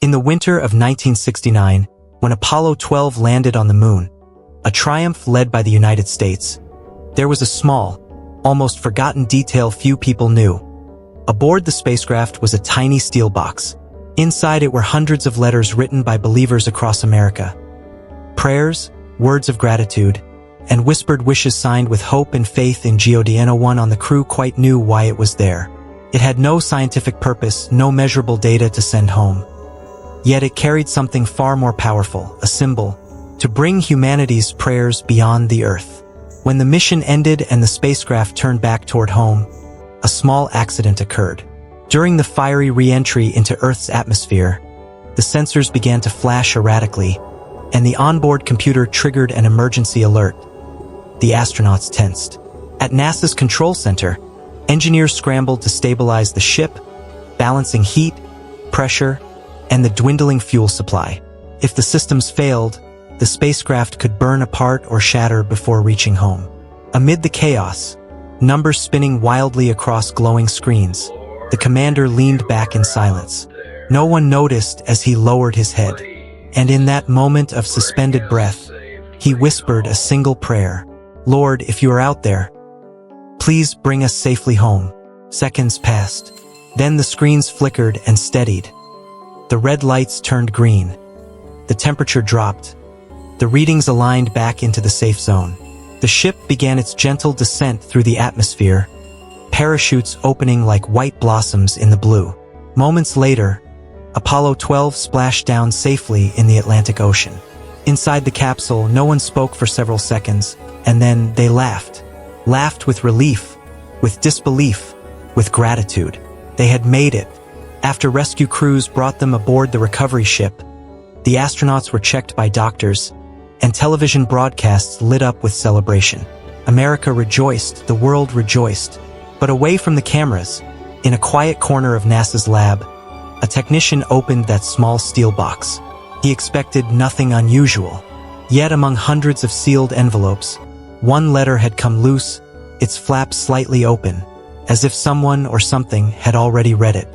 In the winter of 1969, when Apollo 12 landed on the moon, a triumph led by the United States, there was a small, almost forgotten detail few people knew. Aboard the spacecraft was a tiny steel box. Inside it were hundreds of letters written by believers across America. Prayers, words of gratitude, and whispered wishes signed with hope and faith in God. No one on the crew quite knew why it was there. It had no scientific purpose, no measurable data to send home. Yet it carried something far more powerful, a symbol, to bring humanity's prayers beyond the Earth. When the mission ended and the spacecraft turned back toward home, a small accident occurred. During the fiery re-entry into Earth's atmosphere, the sensors began to flash erratically, and the onboard computer triggered an emergency alert. The astronauts tensed. At NASA's control center, engineers scrambled to stabilize the ship, balancing heat, pressure, and the dwindling fuel supply. If the systems failed, the spacecraft could burn apart or shatter before reaching home. Amid the chaos, numbers spinning wildly across glowing screens, the commander leaned back in silence. No one noticed as he lowered his head, and in that moment of suspended breath, he whispered a single prayer. "Lord, if you are out there, please bring us safely home." Seconds passed. Then the screens flickered and steadied. The red lights turned green. The temperature dropped. The readings aligned back into the safe zone. The ship began its gentle descent through the atmosphere, parachutes opening like white blossoms in the blue. Moments later, Apollo 12 splashed down safely in the Atlantic Ocean. Inside the capsule, no one spoke for several seconds, and then they laughed. Laughed with relief, with disbelief, with gratitude. They had made it. After rescue crews brought them aboard the recovery ship, the astronauts were checked by doctors, and television broadcasts lit up with celebration. America rejoiced, the world rejoiced. But away from the cameras, in a quiet corner of NASA's lab, a technician opened that small steel box. He expected nothing unusual. Yet among hundreds of sealed envelopes, one letter had come loose, its flap slightly open, as if someone or something had already read it.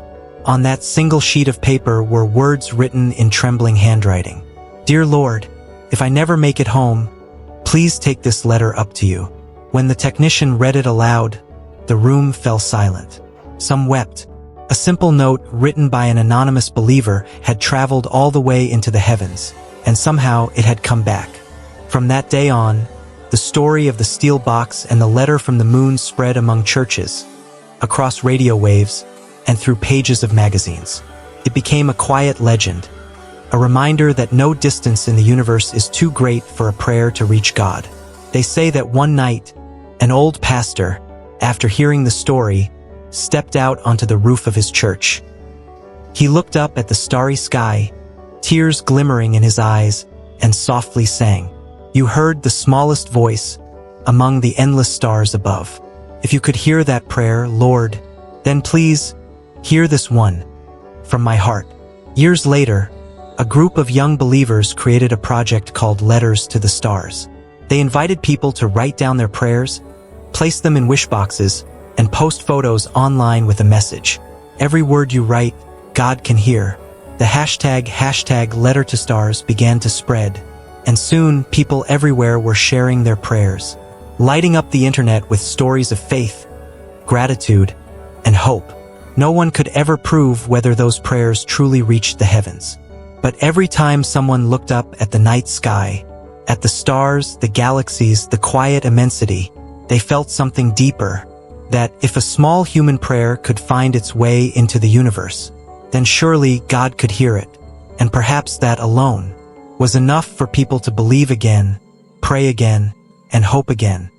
On that single sheet of paper were words written in trembling handwriting. "Dear Lord, if I never make it home, please take this letter up to you." When the technician read it aloud, the room fell silent. Some wept. A simple note written by an anonymous believer had traveled all the way into the heavens, and somehow it had come back. From that day on, the story of the steel box and the letter from the moon spread among churches, across radio waves, and through pages of magazines. It became a quiet legend, a reminder that no distance in the universe is too great for a prayer to reach God. They say that one night, an old pastor, after hearing the story, stepped out onto the roof of his church. He looked up at the starry sky, tears glimmering in his eyes, and softly sang, "You heard the smallest voice among the endless stars above. If you could hear that prayer, Lord, then please hear this one from my heart." Years later, a group of young believers created a project called Letters to the Stars. They invited people to write down their prayers, place them in wish boxes, and post photos online with a message. Every word you write, God can hear. The hashtag Letter to Stars began to spread, and soon people everywhere were sharing their prayers, lighting up the internet with stories of faith, gratitude, and hope. No one could ever prove whether those prayers truly reached the heavens. But every time someone looked up at the night sky, at the stars, the galaxies, the quiet immensity, they felt something deeper, that if a small human prayer could find its way into the universe, then surely God could hear it, and perhaps that alone was enough for people to believe again, pray again, and hope again.